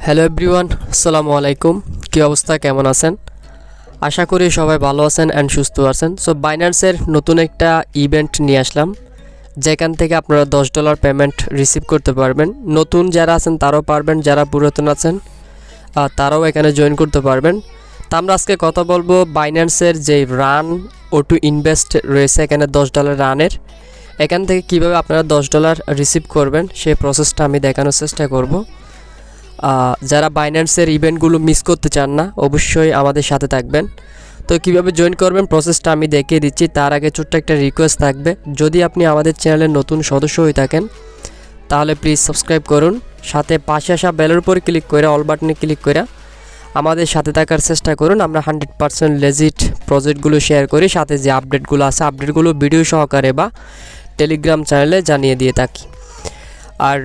Hello everyone, আসসালামু আলাইকুম। কী অবস্থা, কেমন আছেন? আশা করি সবাই ভালো আছেন অ্যান্ড সুস্থ আছেন। সো বাইন্যান্সের নতুন একটা ইভেন্ট নিয়ে আসলাম, যেখান থেকে আপনারা $10 পেমেন্ট রিসিভ করতে পারবেন। নতুন যারা আছেন তারাও পারবেন, যারা পুরাতন আছেন তারাও এখানে জয়েন করতে পারবেন। তা আমরা আজকে কথা বলবো বাইন্যান্সের যে রান ও টু ইনভেস্ট রয়েছে এখানে $10 রানের, এখান থেকে কিভাবে আপনারা $10 রিসিভ করবেন সেই প্রসেসটা আমি দেখানোর চেষ্টা করব। যারা বাইন্যান্সের ইভেন্টগুলো মিস করতে চান না, অবশ্যই আমাদের সাথে থাকবেন। তো কিভাবে জয়েন করবেন প্রসেসটা আমি দেখিয়ে দিচ্ছি। তার আগে ছোট্ট একটা রিকোয়েস্ট থাকবে, যদি আপনি আমাদের চ্যানেলের নতুন সদস্য হয়ে থাকেন তাহলে প্লিজ সাবস্ক্রাইব করুন, সাথে পাশে আসা বেলের উপর ক্লিক করে অল বাটনে ক্লিক করে আমাদের সাথে থাকার চেষ্টা করুন। আমরা 100% লেজিট প্রজেক্টগুলো শেয়ার করি, সাথে যে আপডেটগুলো আছে আপডেটগুলো ভিডিও সহকারে বা টেলিগ্রাম চ্যানেলে জানিয়ে দিয়ে থাকি। আর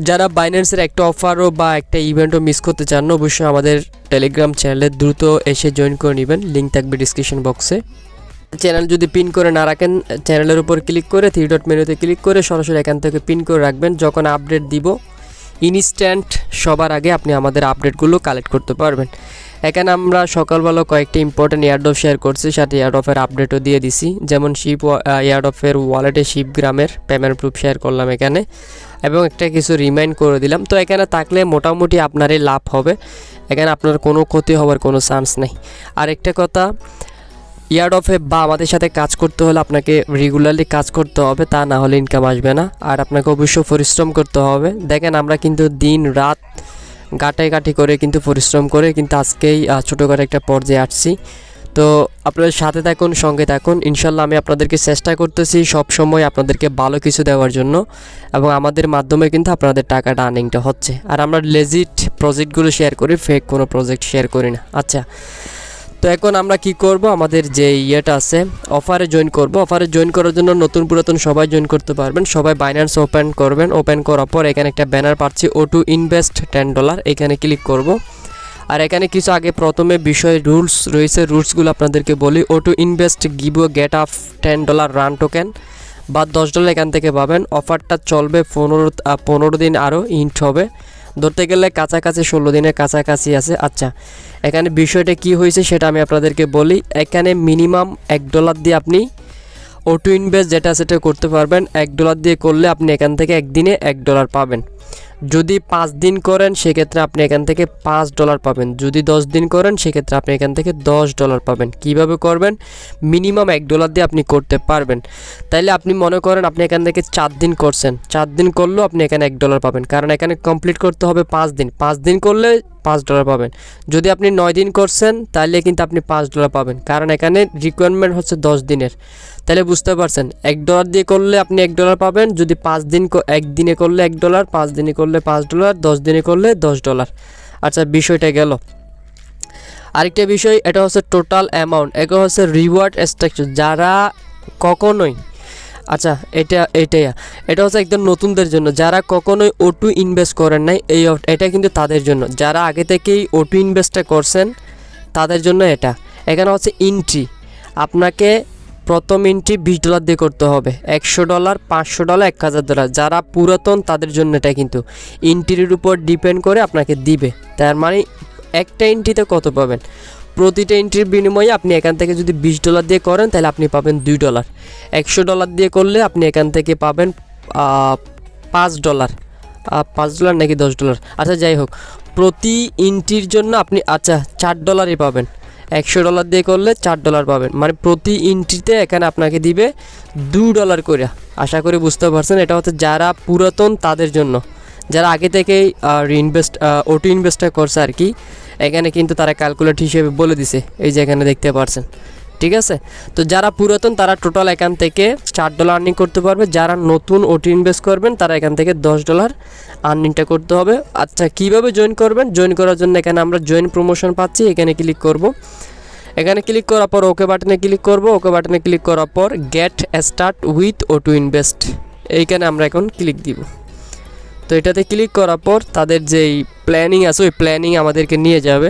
যারা বাইন্যান্সের একটা অফারও বা একটা ইভেন্টও মিস করতে চান না, অবশ্যই আমাদের টেলিগ্রাম চ্যানেলে দ্রুত এসে জয়েন করে নেবেন, লিঙ্ক থাকবে ডিসক্রিপশন বক্সে। চ্যানেল যদি পিন করে না রাখেন, চ্যানেলের উপর ক্লিক করে 3 ডট মেনুতে ক্লিক করে সরাসরি এখান থেকে পিন করে রাখবেন। যখন আপডেট দিব ইনস্ট্যান্ট সবার আগে আপনি আমাদের আপডেটগুলো কালেক্ট করতে পারবেন। এখানে আমরা সকালবেলা কয়েকটি ইম্পর্টেন্ট এয়ারড্রপ শেয়ার করছি, সাথে এয়ারড্রপের আপডেটও দিয়ে দিছি। যেমন শিপ এয়ারড্রপের ওয়ালেটে শিপগ্রামের পেমেন্ট প্রুফ শেয়ার করলাম এখানে, এবং একটা কিছু রিমাইন্ড করে দিলাম। তো এখানে থাকলে মোটামুটি আপনারই লাভ হবে, এখানে আপনার কোনো ক্ষতি হওয়ার কোনো চান্স নেই। আর একটা কথা, এয়ারড্রপে বা আমাদের সাথে কাজ করতে হলে আপনাকে রেগুলারলি কাজ করতে হবে, তা না হলে ইনকাম আসবে না। আর আপনাকে অবশ্যই পরিশ্রম করতে হবে। দেখেন আমরা কিন্তু দিন রাত গাটাই করে কিন্তু পরিশ্রম করে কিন্তু আজকেই ছোটোখাটো একটা পর্যায়ে আসছি। তো আপনাদের সাথে থাকুন, সঙ্গে থাকুন, ইনশাল্লাহ আমি আপনাদেরকে চেষ্টা করতেছি সব সময় আপনাদেরকে ভালো কিছু দেওয়ার জন্য, এবং আমাদের মাধ্যমে কিন্তু আপনাদের টাকাটা আর্নিংটা হচ্ছে। আর আমরা লেজিট প্রজেক্টগুলো শেয়ার করি, ফেক কোনো প্রজেক্ট শেয়ার করি না। আচ্ছা, তো এখন আমরা কি করব, আমাদের যে ইয়েটা আছে অফারে জয়েন করব। অফারে জয়েন করার জন্য নতুন পুরাতন সবাই জয়েন করতে পারবেন। সবাই বাইন্যান্স ওপেন করবেন। ওপেন করার পর এখানে একটা ব্যানার পাচ্ছি, ও টু ইনভেস্ট $10, এখানে ক্লিক করব। আর এখানে কিছু আগে প্রথমে বিষয় রুলস রয়েছে, রুলসগুলো আপনাদেরকে বলি। ও to invest give you get আফ $10 রান টোকেন বা $10 এখান থেকে পাবেন। অফারটা চলবে 15 দিন, আরও ইন্ট হবে, ধরতে গেলে কাছাকাছি 16 দিনের কাছাকাছি আছে। আচ্ছা, এখানে বিষয়টা কি হয়েছে সেটা আমি আপনাদেরকে বলি। এখানে মিনিমাম $1 দিয়ে আপনি ও টু ইনভেস্ট যেটা সেটা করতে পারবেন। $1 দিয়ে করলে আপনি এখান থেকে একদিনে $1 পাবেন। যদি 5 দিন করেন সেক্ষেত্রে আপনি এখান থেকে $5 পাবেন। যদি 10 দিন করেন সেক্ষেত্রে আপনি এখান থেকে $10 পাবেন। কিভাবে করবেন? মিনিমাম $1 দিয়ে আপনি করতে পারবেন। তাইলে আপনি মনে করেন আপনি এখান থেকে 4 দিন করছেন, 4 দিন করলেও আপনি এখানে $1 পাবেন, কারণ এখানে কমপ্লিট করতে হবে 5 দিন। 5 দিন করলে $5 পাবেন। যদি আপনি 9 দিন করছেন তাহলে কিন্তু আপনি $5 পাবেন, কারণ এখানে রিকোয়ারমেন্ট হচ্ছে 10 দিনের। তাহলে বুঝতে পারছেন, $1 দিয়ে করলে আপনি $1 পাবেন। যদি 5 দিন একদিনে করলে $1, 5 দিনে করলে $5, 10 দিনে করলে $10। আচ্ছা, বিষয়টা গেল। আরেকটা বিষয়, এটা হচ্ছে টোটাল অ্যামাউন্ট, এটা হচ্ছে রিওয়ার্ড স্ট্রাকচার। যারা কখনোই আচ্ছা এটা হচ্ছে একদম নতুনদের জন্য, যারা কখনোই ও টু ইনভেস্ট করেন নাই, এটা কিন্তু তাদের জন্য। যারা আগে থেকেই ও টু ইনভেস্টটা করছেন তাদের জন্য এটা। এখানে হচ্ছে এন্ট্রি, আপনাকে প্রথম এন্ট্রি $20 দিয়ে করতে হবে। $100, $500, $1000। যারা পুরাতন তাদের জন্য এটা কিন্তু এন্ট্রির উপর ডিপেন্ড করে আপনাকে দিবে। তার মানে একটা এন্ট্রিতে কত পাবেন, প্রতিটা এন্ট্রির বিনিময়ে আপনি এখান থেকে যদি $20 দিয়ে করেন তাহলে আপনি পাবেন $2। $100 দিয়ে করলে আপনি এখান থেকে পাবেন $5। $5 নাকি $10? আচ্ছা, যাই হোক, প্রতি এন্ট্রির জন্য আপনি $4 পাবেন। $100 দিয়ে করলে $4 পাবেন, মানে প্রতি এন্ট্রিতে এখানে আপনাকে দিবে $2 করে। আশা করি বুঝতে পারছেন। এটা হচ্ছে যারা পুরাতন তাদের জন্য, যারা আগে থেকেই ওটো ইনভেস্টটা করছে আর কি। এখানে কিন্তু তারা ক্যালকুলেট হিসেবে বলে দিছে, এই যে এখানে দেখতে পারছেন, ঠিক আছে। তো যারা পুরাতন তারা টোটাল এখান থেকে $4 আর্নিং করতে পারবে। যারা নতুন ওটো ইনভেস্ট করবেন তারা এখান থেকে $10 আর্নিংটা করতে হবে। আচ্ছা, কিভাবে জয়েন করবেন? জয়েন করার জন্য এখানে আমরা জয়েন প্রমোশন পাচ্ছি, এখানে ক্লিক করব। এখানে ক্লিক করার পর ওকে বাটনে ক্লিক করব। ওকে বাটনে ক্লিক করার পর গেট স্টার্ট উইথ ও টু ইনভেস্ট, এইখানে আমরা এখন ক্লিক দিব। তো এটাতে ক্লিক করার পর তাদের যেই প্ল্যানিং আছে ওই প্ল্যানিং আমাদেরকে নিয়ে যাবে।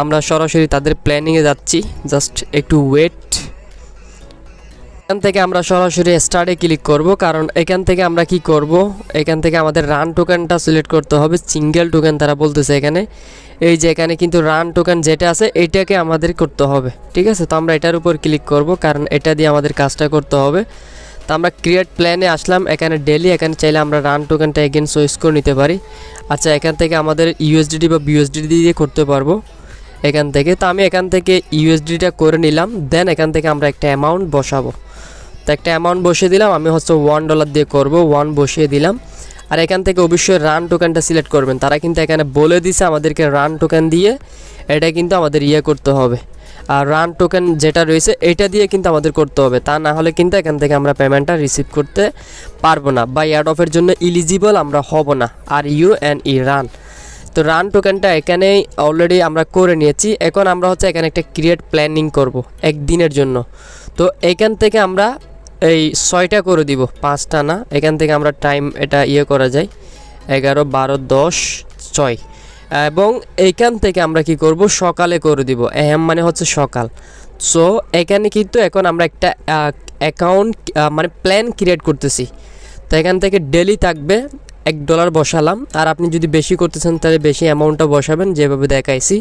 আমরা সরাসরি তাদের প্ল্যানিংয়ে যাচ্ছি, জাস্ট একটু ওয়েট। এখান থেকে আমরা সরাসরি স্টার্টে ক্লিক করব, কারণ এখান থেকে আমরা কি করব, এখান থেকে আমাদের রান টোকেনটা সিলেক্ট করতে হবে। সিঙ্গেল টোকেন তারা বলতেছে এখানে, এই যে এখানে কিন্তু রান টোকেন যেটা আছে এটাকে আমাদের করতে হবে। ঠিক আছে, তো আমরা এটার উপর ক্লিক করব, কারণ এটা দিয়ে আমাদের কাজটা করতে হবে। তো আমরা ক্রিয়েট প্ল্যানে আসলাম, এখানে ডেলি, এখানে চাইলে আমরা রান টোকেনটা এগেন চয়েস করে নিতে পারি। আচ্ছা, এখান থেকে আমাদের ইউএসডিটি বা বিউএসডিটি দিয়ে করতে পারবো এখান থেকে। তো আমি এখান থেকে ইউএসডিটা করে নিলাম, দেন এখান থেকে আমরা একটা অ্যামাউন্ট বসাবো। তো একটা অ্যামাউন্ট বসিয়ে দিলাম, আমি হচ্ছে $1 দিয়ে করব, 1 বসিয়ে দিলাম। আর এখান থেকে অবশ্যই রান টোকেনটা সিলেক্ট করবেন, তারা কিন্তু এখানে বলে দিছে আমাদেরকে রান টোকেন দিয়ে এটা কিন্তু আমাদের করতে হবে। আর রান টোকেন যেটা রয়েছে এটা দিয়ে কিন্তু আমাদের করতে হবে, তা না হলে কিন্তু এখান থেকে আমরা পেমেন্টটা রিসিভ করতে পারবো না বা এয়ার অফের জন্য এলিজিবল আমরা হব না। RUNE run. তো রান টোকেনটা এখানেই অলরেডি আমরা করে নিয়েছি। এখন আমরা হচ্ছে এখানে একটা ক্রিয়েট প্ল্যানিং করব একদিনের জন্য। তো এখান থেকে আমরা এই 6টা করে দিব, 5টা না। এখান থেকে আমরা টাইম এটা করা যায় 11, 12, 10, 6, এবং এইখান থেকে আমরা কি করব, সকালে করে দিব। মানে হচ্ছে সকাল। সো এখানে কিন্তু এখন আমরা একটা অ্যাকাউন্ট মানে প্ল্যান ক্রিয়েট করতেছি। তো এখান থেকে ডেলি থাকবে $1 বসালাম। আর আপনি যদি বেশি করতে চান তাহলে বেশি অ্যামাউন্টটা বসাবেন, যেভাবে দেখাইছি।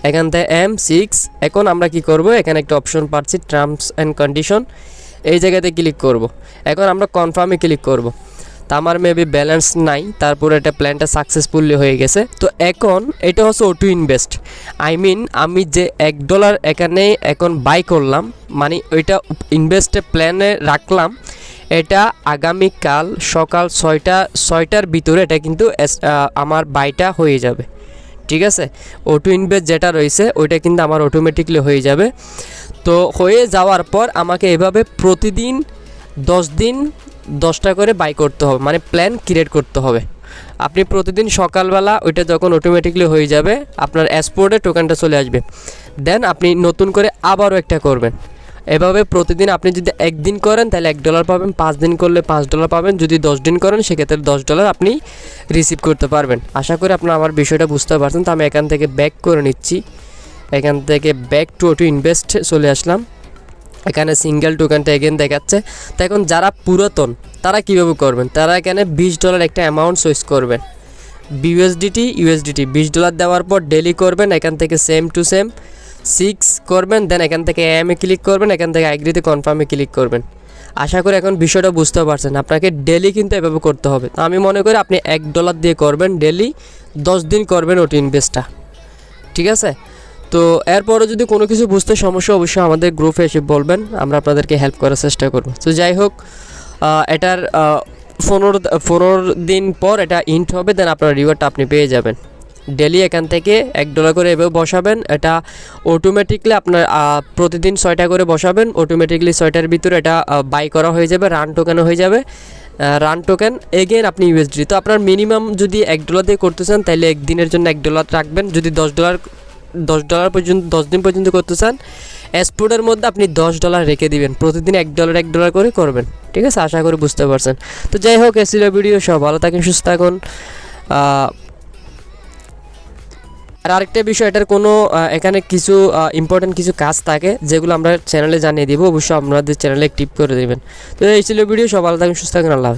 এখান থেকে M6। এখন আমরা কি করব, এখানে একটা অপশন পাচ্ছি টার্মস অ্যান্ড কন্ডিশন, এই জায়গাতে ক্লিক করব। এখন আমরা কনফার্মে ক্লিক করব। তা আমার মেবি ব্যালেন্স নাই, তারপরে এটা প্ল্যানটা সাকসেসফুলি হয়ে গেছে। তো এখন এটা হচ্ছে অটো ইনভেস্ট, আমি যে $1 এখানে এখন বাই করলাম, মানে ওইটা ইনভেস্টে প্ল্যানে রাখলাম, এটা আগামীকাল সকাল 6টার ভিতরে এটা কিন্তু আমার বাইটা হয়ে যাবে। ঠিক আছে, অটো ইনভেস্ট যেটা রয়েছে ওইটা কিন্তু আমার অটোমেটিকলি হয়ে যাবে। তো হয়ে যাওয়ার পর আমাকে এভাবে প্রতিদিন 10 দিন 10টা করে বাই করতে হবে, মানে প্ল্যান ক্রিয়েট করতে হবে। আপনি প্রতিদিন সকালবেলা ওইটা যখন অটোমেটিকলি হয়ে যাবে আপনার অ্যাসপোর্টে টোকেনটা চলে আসবে, দেন আপনি নতুন করে আবারও একটা করবেন। এভাবে প্রতিদিন আপনি যদি একদিন করেন তাহলে $1 পাবেন, 5 দিন করলে $5 পাবেন, যদি 10 দিন করেন সেক্ষেত্রে $10 আপনি রিসিভ করতে পারবেন। আশা করি আপনারা আমার বিষয়টা বুঝতে পারছেন। তো আমি এখান থেকে ব্যাক করে নিচ্ছি, এখান থেকে ব্যাক টু অটো ইনভেস্ট চলে আসলাম। এখানে সিঙ্গেল টোকেনটা এগেন দেখাচ্ছে। তো এখন যারা পুরাতন তারা কীভাবে করবেন, তারা এখানে $20 একটা অ্যামাউন্ট চয়েস করবেন, USDT $20 দেওয়ার পর ডেলি করবেন। এখান থেকে সেম টু সেম 6 করবেন, দেন এখান থেকে AM ক্লিক করবেন, এখান থেকে আইগ্রিতে কনফার্মে ক্লিক করবেন। আশা করি এখন বিষয়টা বুঝতে পারছেন, আপনাকে ডেলি কিন্তু এভাবে করতে হবে। তো আমি মনে করি আপনি $1 দিয়ে করবেন, ডেলি 10 দিন করবেন অটো ইনভেস্টটা। ঠিক আছে, তো এরপরও যদি কোনো কিছু বুঝতে সমস্যা অবশ্যই আমাদের গ্রুপে এসে বলবেন, আমরা আপনাদেরকে হেল্প করার চেষ্টা করব। তো যাই হোক, এটার 15 দিন পর এটা ইন্ট হবে, দেন আপনার রিওয়ার্ডটা আপনি পেয়ে যাবেন। ডেলি এখান থেকে $1 করে এভাবে বসাবেন, এটা অটোমেটিকলি আপনার প্রতিদিন 6টা করে বসাবেন, অটোমেটিকলি 6টার ভিতরে এটা বাই করা হয়ে যাবে, রান টোকেনও হয়ে যাবে। রান টোকেন এগেন আপনি USD। তো আপনার মিনিমাম যদি $1 দিয়ে করতে চান তাহলে একদিনের জন্য $1 রাখবেন, যদি $10 পর্যন্ত 10 দিন পর্যন্ত করতে চান এক্সপোর্টের মধ্যে আপনি $10 রেখে দিবেন, প্রতিদিন $1 করে করবেন। ঠিক আছে, আশা করি বুঝতে পারছেন। তো যাই হোক, এ ছিল ভিডিও। সব ভালো থাকেন, সুস্থ থাকুন। আর আরেকটা বিষয়, এটার কোনো এখানে কিছু ইম্পর্টেন্ট কিছু কাজ থাকে যেগুলো আমরা চ্যানেলে জানিয়ে দিব, অবশ্যই আপনাদের চ্যানেলে টিপ করে দেবেন। তো এই ছিল ভিডিও। সব ভালো থাকেন, সুস্থ থাকুন। আল্লাহ।